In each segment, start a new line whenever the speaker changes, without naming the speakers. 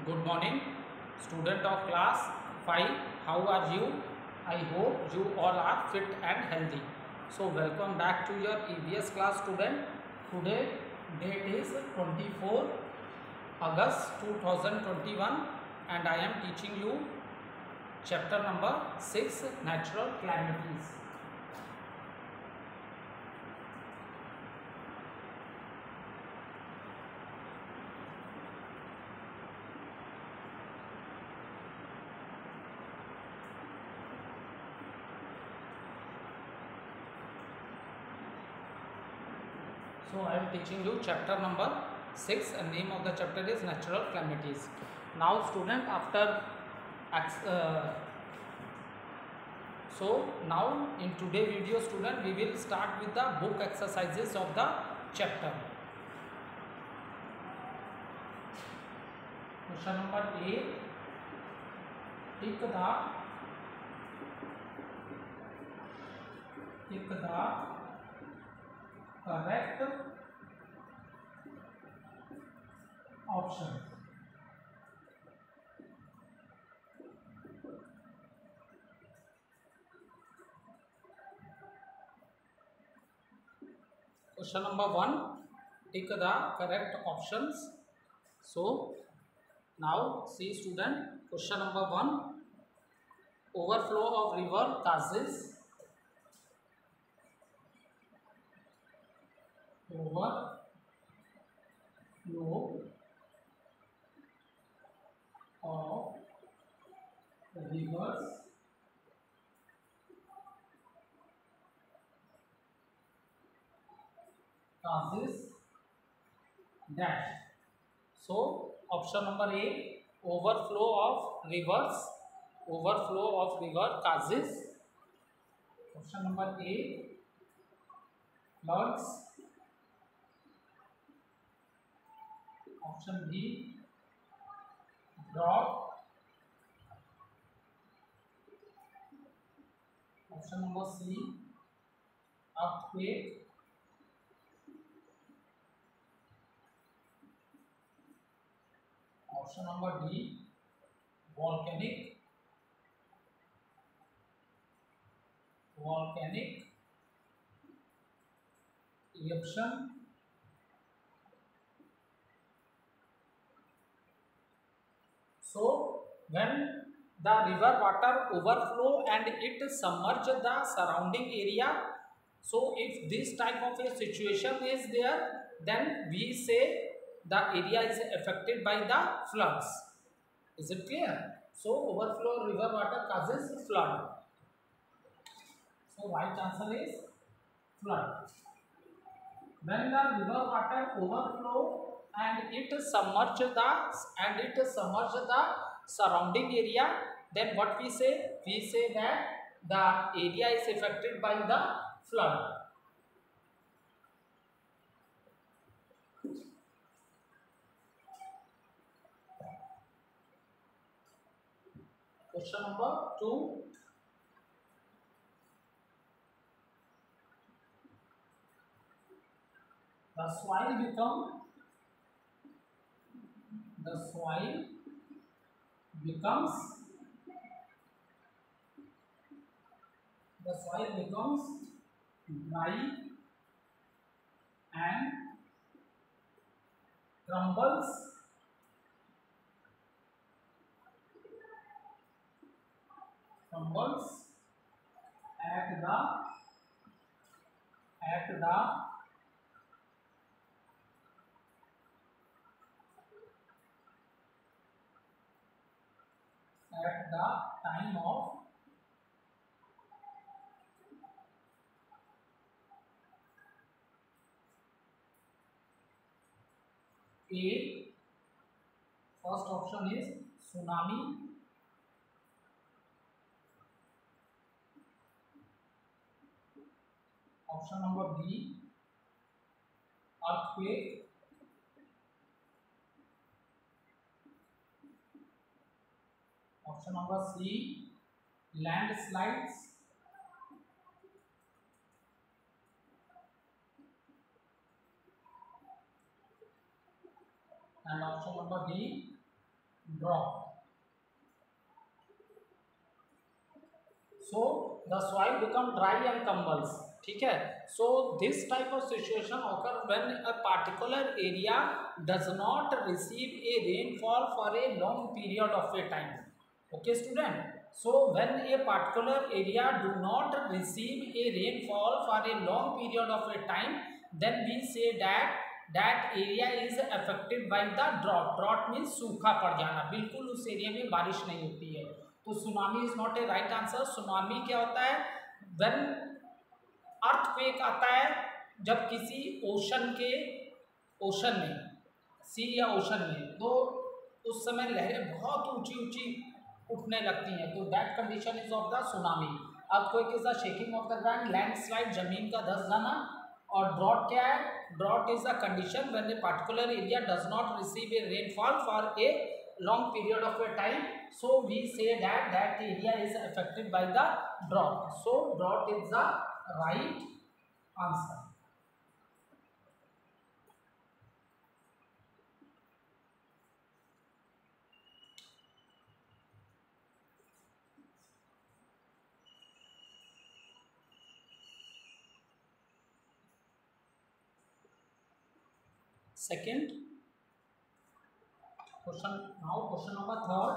Good morning, student of class 5. How are you? I hope you all are fit and healthy. So, welcome back to your EVS class, student. Today, date is 24 August 2021 and I am teaching you chapter number 6, Natural Calamities. So I am teaching you chapter number 6 and name of the chapter is Natural Calamities. Now student, after now in today video student, we will start with the book exercises of the chapter. Question number 8. Tick the correct option. Question number 1, tick the correct options. So now see student, question number 1, overflow of river causes overflow of rivers causes dash. So option number A, overflow of river causes. Option number A, floods. Option B, drought. Option number C, earthquake. Option number D, volcanic eruption. So when the river water overflow and it submerge the surrounding area, so if this type of a situation is there, then we say the area is affected by the floods. Is it clear? So overflow river water causes flood. So right answer is flood. When the river water overflow and it submerge the surrounding area, then what we say? We say that the area is affected by the flood. Question number 2. The soil becomes dry and crumbles at the time of A. First option is tsunami. Option number B, earthquake. Option number C, landslides. And option number D, drop. So the soil become dry and crumbles. ठीक है. So this type of situation occur when a particular area does not receive a rainfall for a long period of a time. Okay student. So when a particular area do not receive a rainfall for a long period of a time, then we say that that area is affected by the drought. Drought means सूखा पड़ जाना, बिल्कुल उस area में बारिश नहीं होती है. तो tsunami is not a right answer. Tsunami क्या होता है? व्हेन अर्थक्वेक आता है जब किसी ओशन में सी या ओशन में, तो उस समय लहरें बहुत ऊंची ऊंची उठने लगती हैं, तो that condition is of the tsunami. Earthquake is the shaking of the ground, landslide जमीन का धस जाना. और ड्रॉट क्या है? Drought is the condition when a particular area does not receive a rainfall for a long period of a time. So we say that that area is affected by the drought. So drought is the right answer. Second question. Now question number third.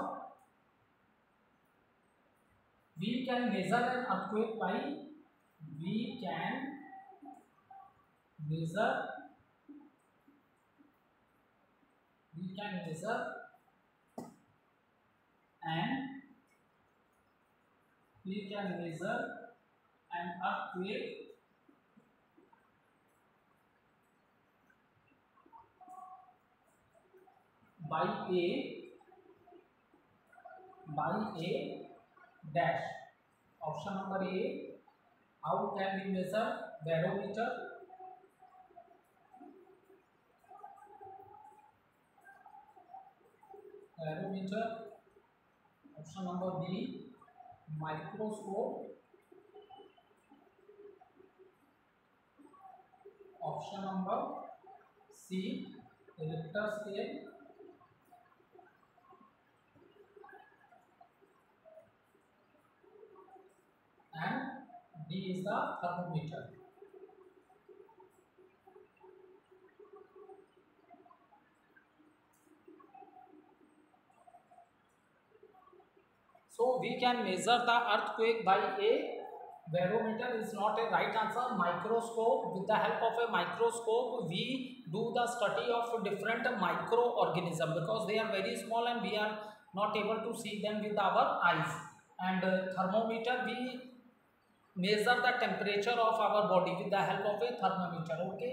We can measure an earthquake by measure an earthquake by a dash. Option number A. How can we measure? Barometer. Option number B. Microscope. Option number C. Richter scale. And D is the thermometer. So we can measure the earthquake by a barometer is not a right answer. Microscope. With the help of a microscope we do the study of different microorganisms because they are very small and we are not able to see them with our eyes. And thermometer, we measure the temperature of our body with the help of a thermometer. Okay.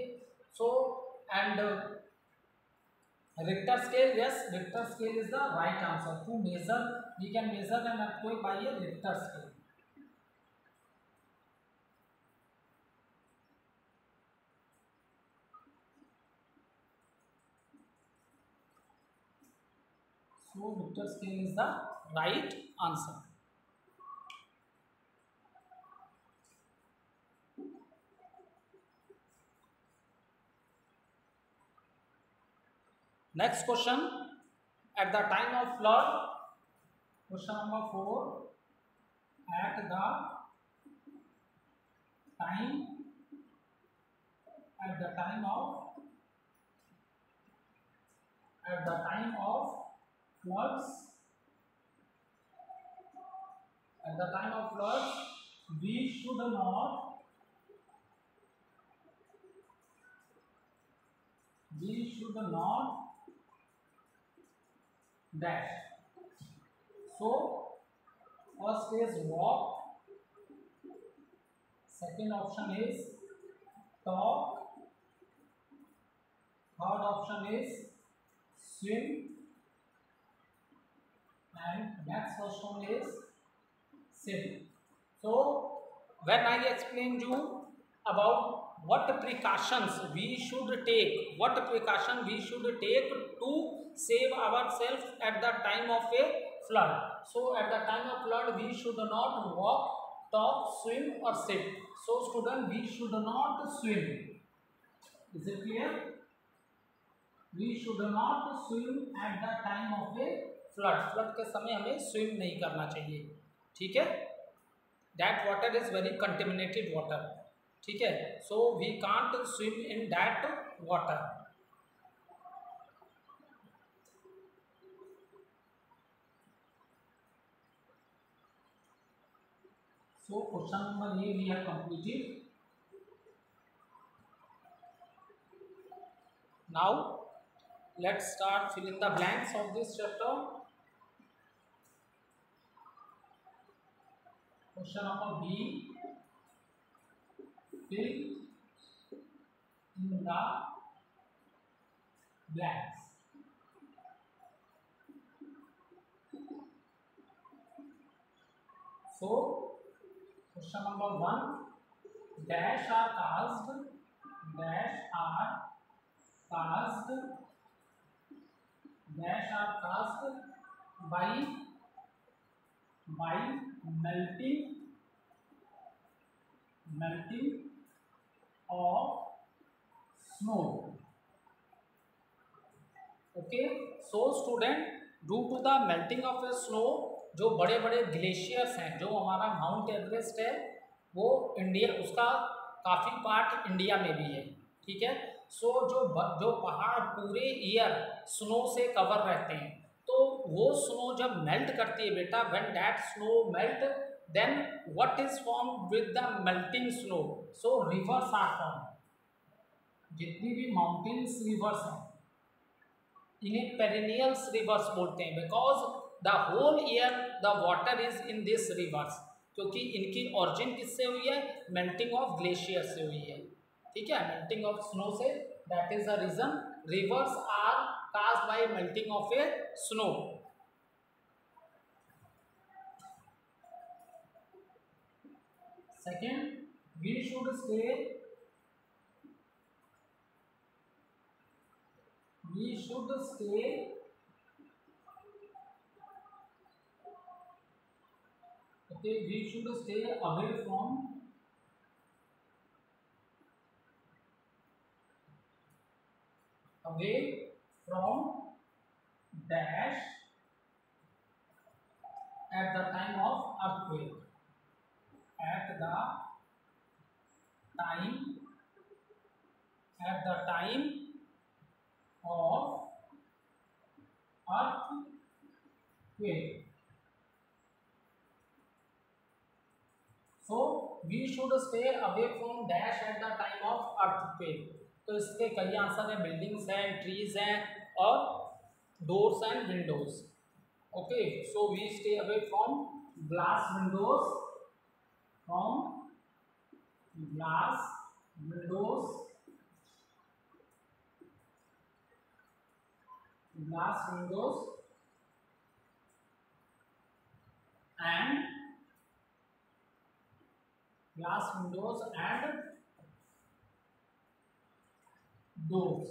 So and Richter scale, yes, Richter scale is the right answer. To measure, we can measure an earthquake by a Richter scale. So Richter scale is the right answer. Next question. At the time of flood, question number 4. At the time of floods, we should not dash. So first is walk, second option is talk, third option is swim, and next question is sit. So when I explained you about what precautions we should take to save ourselves at the time of a flood. So at the time of flood we should not walk, talk, swim or sit. So student, we should not swim. Is it clear? We should not swim at the time of a flood के समय हमें swim नहीं करना चाहिए, ठीक है। That water is very contaminated water, ठीक है, so we can't swim in that water. So question number A we have completed. Now let's start filling the blanks of this chapter. Question number B, fill in the blanks. So question number 1, dash are caused by melting of snow. Okay, so student, due to the melting of a snow, जो बड़े बड़े glaciers हैं, जो हमारा mount Everest है वो India, उसका काफ़ी पार्ट इंडिया में भी है, ठीक है। सो जो पहाड़ पूरे ईयर स्नो से कवर रहते हैं, तो वो स्नो जब मेल्ट करती है बेटा, when that snow melt, then what is form with the melting snow, so rivers are form. जितनी भी माउंटेन्स रिवर्स हैं इन्हें पेरिनियल्स रिवर्स बोलते हैं, because the whole year the water is in this rivers, क्योंकि इनकी ऑरिजिन किससे हुई है, मेल्टिंग ऑफ ग्लेशियर से हुई है, ठीक है, मेल्टिंग ऑफ स्नो से। That is the reason rivers are caused by melting of a snow. Second, we should stay okay, we should stay away from dash at the time of earthquake, at the time of earthquake. So we should stay away from dash at the time of earthquake. तो इसके कई answer हैं, buildings हैं, trees हैं और doors and windows. Okay, so we stay away from glass windows, and doors.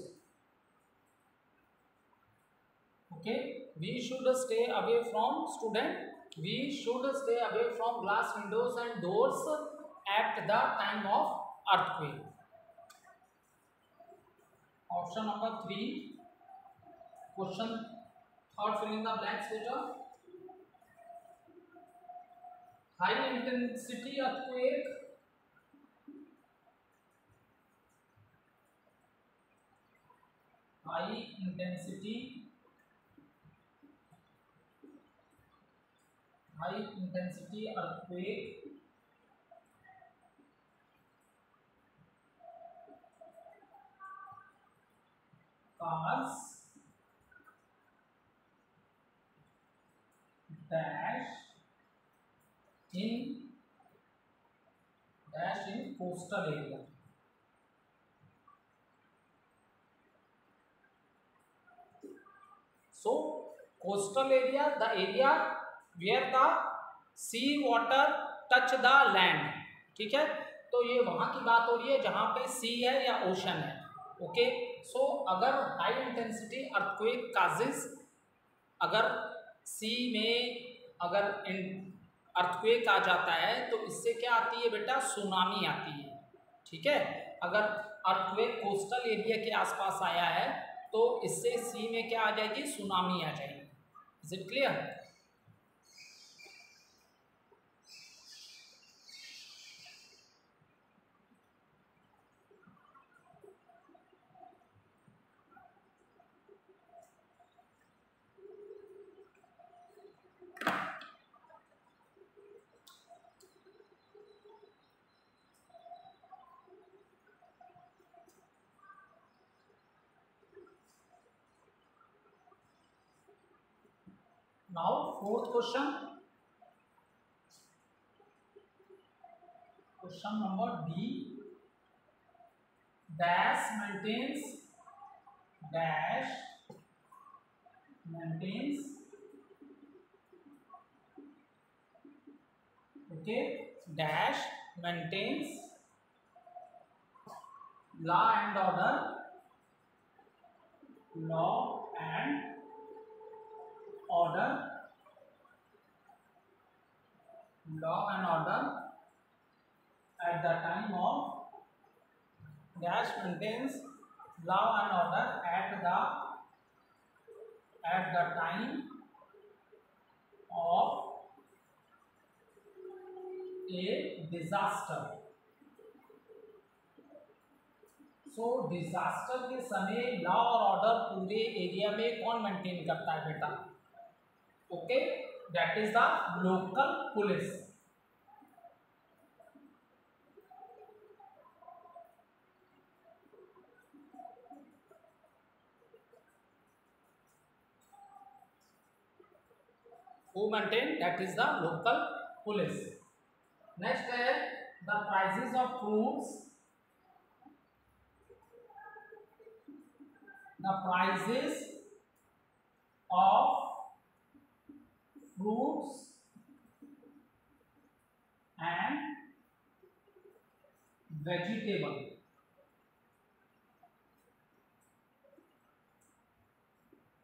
Okay, we should stay away from, student, we should stay away from glass windows and doors at the time of earthquake. Option number 3, question third, filling the blanks beta. High intensity earthquake, high intensity earthquake cause dash in coastal area. So coastal area, the area where the sea water touch the land, ठीक है, तो ये वहाँ की बात हो रही है जहाँ पे सी है या ओशन है। ओके, सो अगर हाई इंटेंसिटी अर्थक्वेक काजेस, अगर सी में अगर अर्थक्वेक आ जाता है तो इससे क्या आती है बेटा, सुनामी आती है, ठीक है। अगर अर्थक्वेक कोस्टल एरिया के आसपास आया है तो इससे सी में क्या आ जाएगी, सुनामी आ जाएगी। Is it clear? Now fourth question. Question number D. Dash maintains okay, dash maintains law and order, law and order, law and order at the time of dash maintains law and order at the time of a disaster. So disaster के समय law और order पूरे area में कौन maintain करता है बेटा? Okay, that is the local police. Who maintain? That is the local police. Next है the prices of fruits. The prices of fruits and vegetable.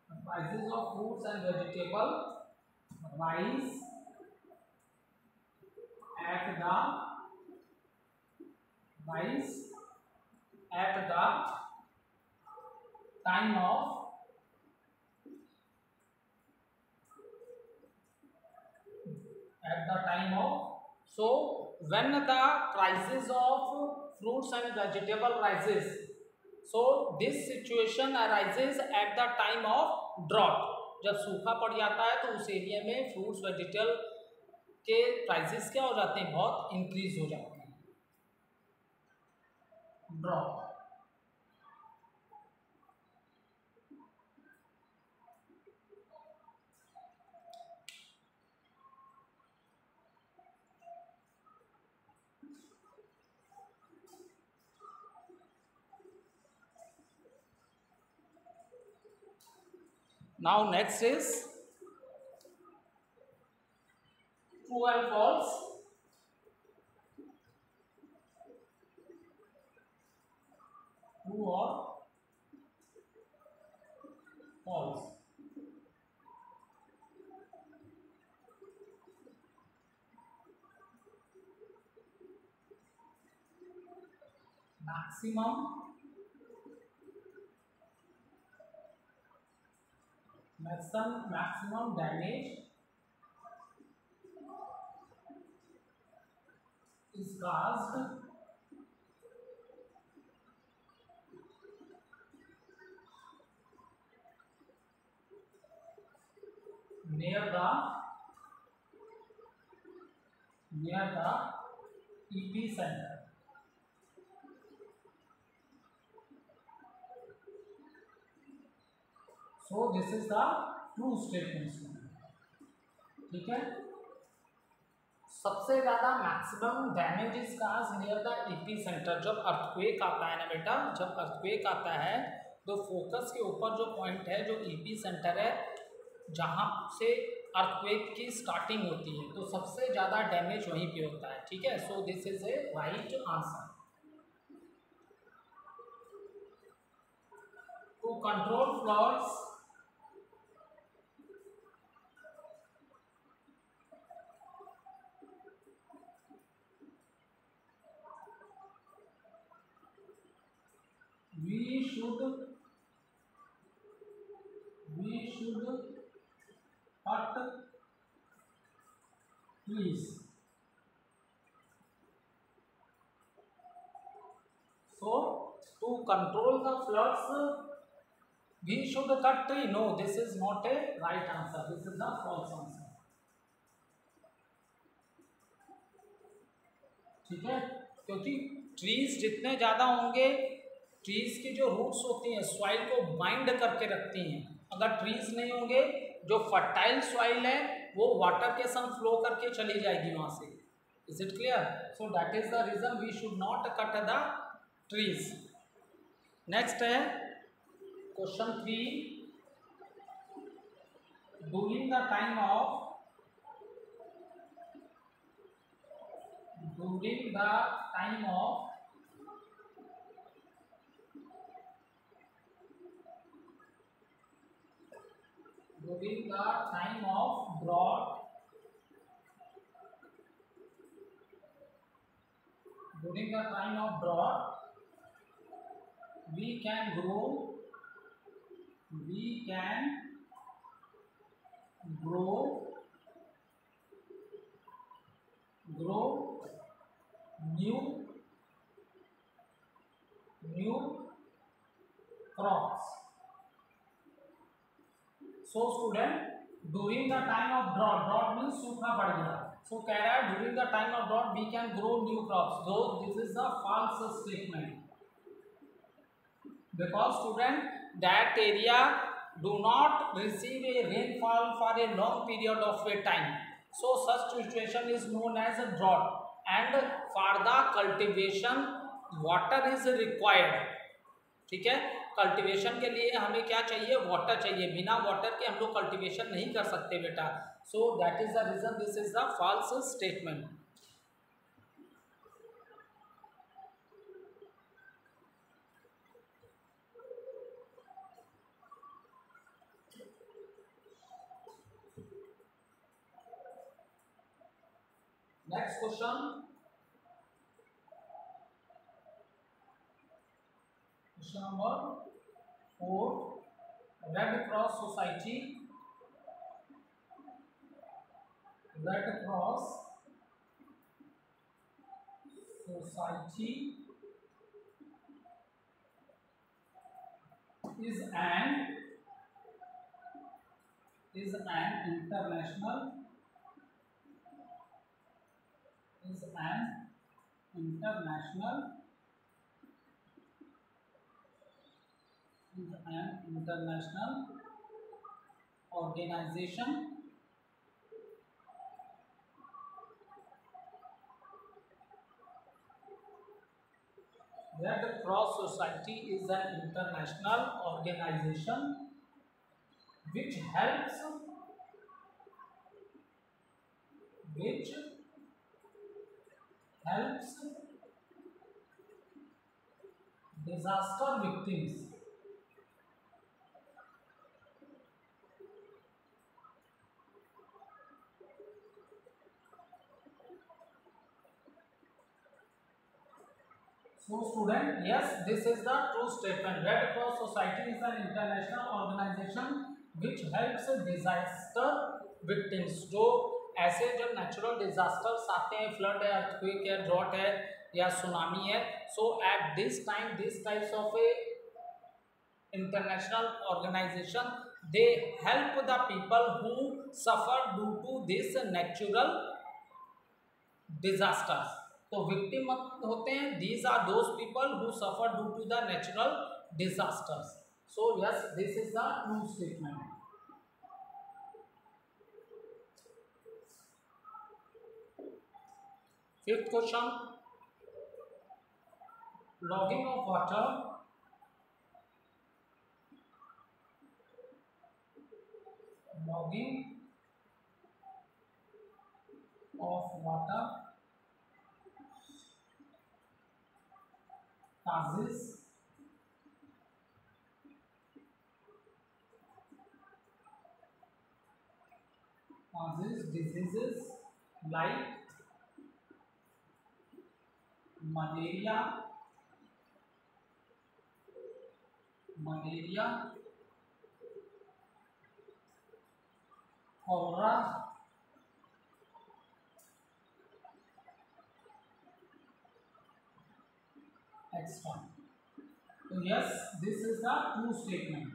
The prices of fruits and vegetable rise at the time of so when the prices of fruits and vegetable rises, so this situation arises at the time of drought. जब सूखा पड़ जाता है तो उस area में fruits vegetable के prices क्या हो जाते हैं? बहुत इंक्रीज हो जाते हैं. Drop. Now next is true and false. True or false. Maximum damage is caused near the epicenter. So this is the true statement. ठीक है. सबसे ज़्यादा maximum damage is cause near the AP centre. जब earthquake आता है ना बेटा, जब अर्थक्वेक आता है तो फोकस के ऊपर जो पॉइंट है, जो एपी सेंटर है, जहाँ से अर्थक्वेक की स्टार्टिंग होती है, तो सबसे ज़्यादा डैमेज वहीं पे होता है. ठीक है. So this is a right answer. To control floods, we should trees. So to control the floods, we should cut tree. No, this is not a right answer. This is the false answer. ठीक है, क्योंकि trees जितने ज़्यादा होंगे, trees की जो roots होती हैं सॉइल को बाइंड करके रखती हैं. अगर ट्रीज नहीं होंगे, जो फर्टाइल सॉइल है वो वाटर के संग फ्लो करके चली जाएगी वहाँ से. Is it clear? So that is the reason we should not cut the trees. Next है question 3. During the time of during the time of drought, during the time of drought we can grow new crops. So student, during the time of drought means सूखा पड़ गया. So कह रहा है during the time of drought we can grow new crops. Though this is a false statement, because student that area do not receive a rainfall for a long period of a time. So such situation is known as a drought, and for the cultivation water is required. ठीक है, cultivation के लिए हमें क्या चाहिए? Water चाहिए. बिना water के हम लोग कल्टीवेशन नहीं कर सकते बेटा. So that is the reason this is the false statement. Next question, question number 4. Red cross society is an international organization Red Cross Society is an international organization which helps disaster victims. So student, yes, this is the true statement. Red Cross Society is an international organization which helps disaster victims. जो ऐसे जो natural disasters आते हैं, flood है, earthquake है, drought है या tsunami है, so at this time this types of a international organization they help the people who suffer due to this natural disasters. तो विक्टिम होते हैं these are those people who suffer due to the natural disasters. So yes, this is the true statement. Fifth question, logging of water causes diseases like malaria, cholera, extra. तो yes, this is the true statement.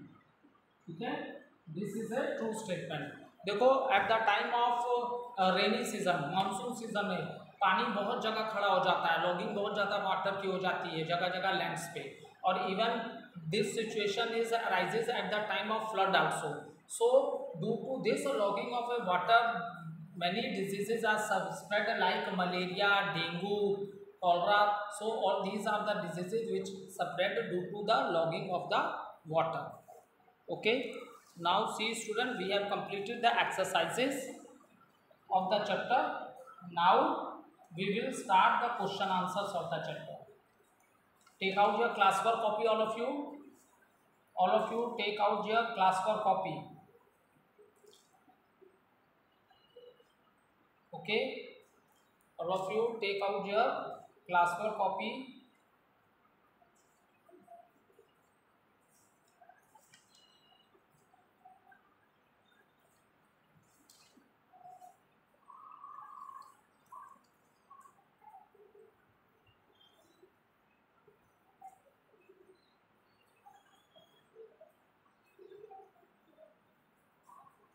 ठीक है, this is a true statement. देखो at the time of rainy season, monsoon season में पानी बहुत जगह खड़ा हो जाता है, लॉगिंग बहुत ज़्यादा वाटर की हो जाती है जगह जगह लैंड्स पे, और even this situation is arises at the time of flood also. So due to this logging of a water many diseases are spread like malaria, dengue, cholera. So all these are the diseases which spread due to the logging of the water. Okay, now see student, we have completed the exercises of the chapter. Now we will start the question answers of the chapter. Take out your classwork copy, all of you. All of you take out your classwork copy. Okay, all of you take out your classwork copy.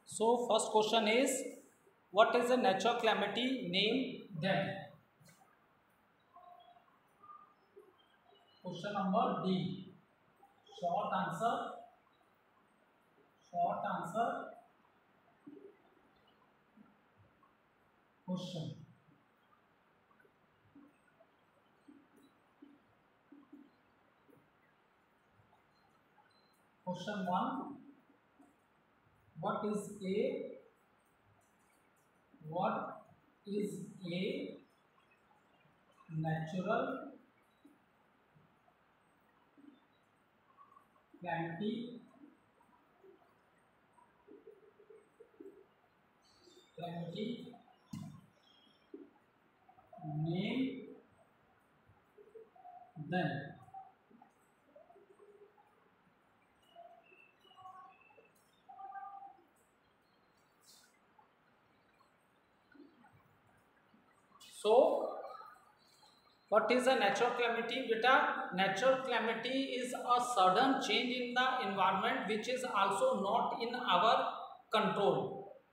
So first question is, what is a natural calamity? Name them. Question number D. Short answer. Short answer. Question. Question 1. What is a natural calamity? Name them. So what is a natural calamity? Beta, natural calamity is a sudden change in the environment which is also not in our control.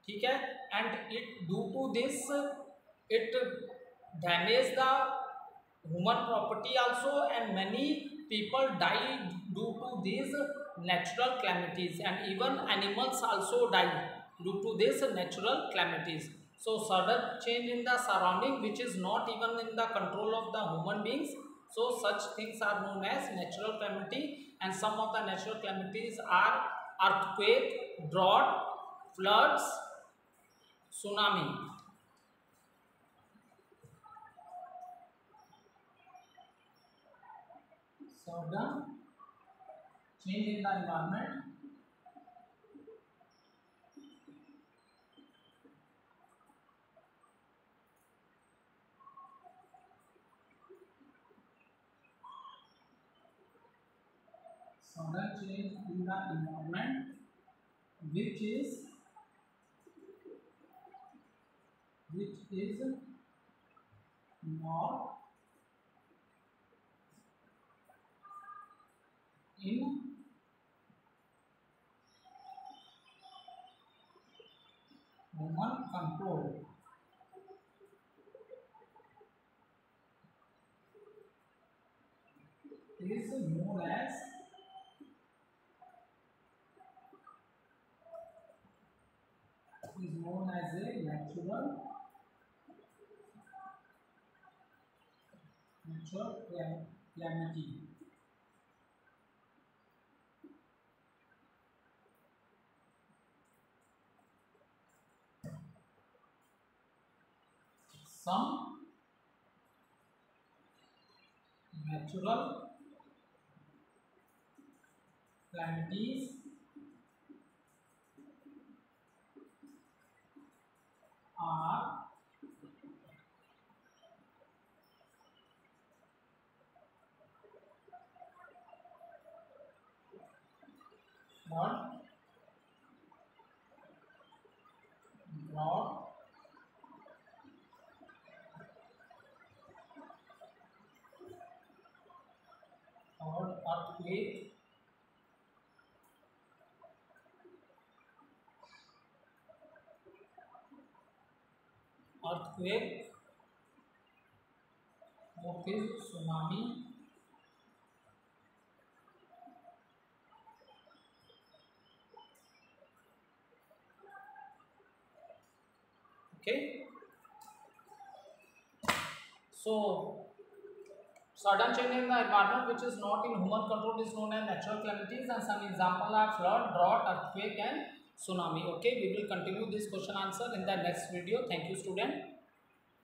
ठीक है, and it due to this it damage the human property also, and many people die due to these natural calamities, and even animals also die due to these natural calamities. So sudden change in the surrounding which is not even in the control of the human beings, so such things are known as natural calamity. And some of the natural calamities are earthquake, drought, floods, tsunami. Sudden change in the environment which is not in human control. Is known as a natural calamity. Some natural calamities are flood, drought, with earthquake, what is tsunami, okay. So sudden change in the environment which is not in human control is known as natural calamities, and some example are flood, drought, earthquake and tsunami. Okay, we will continue this question answer in the next video. Thank you student.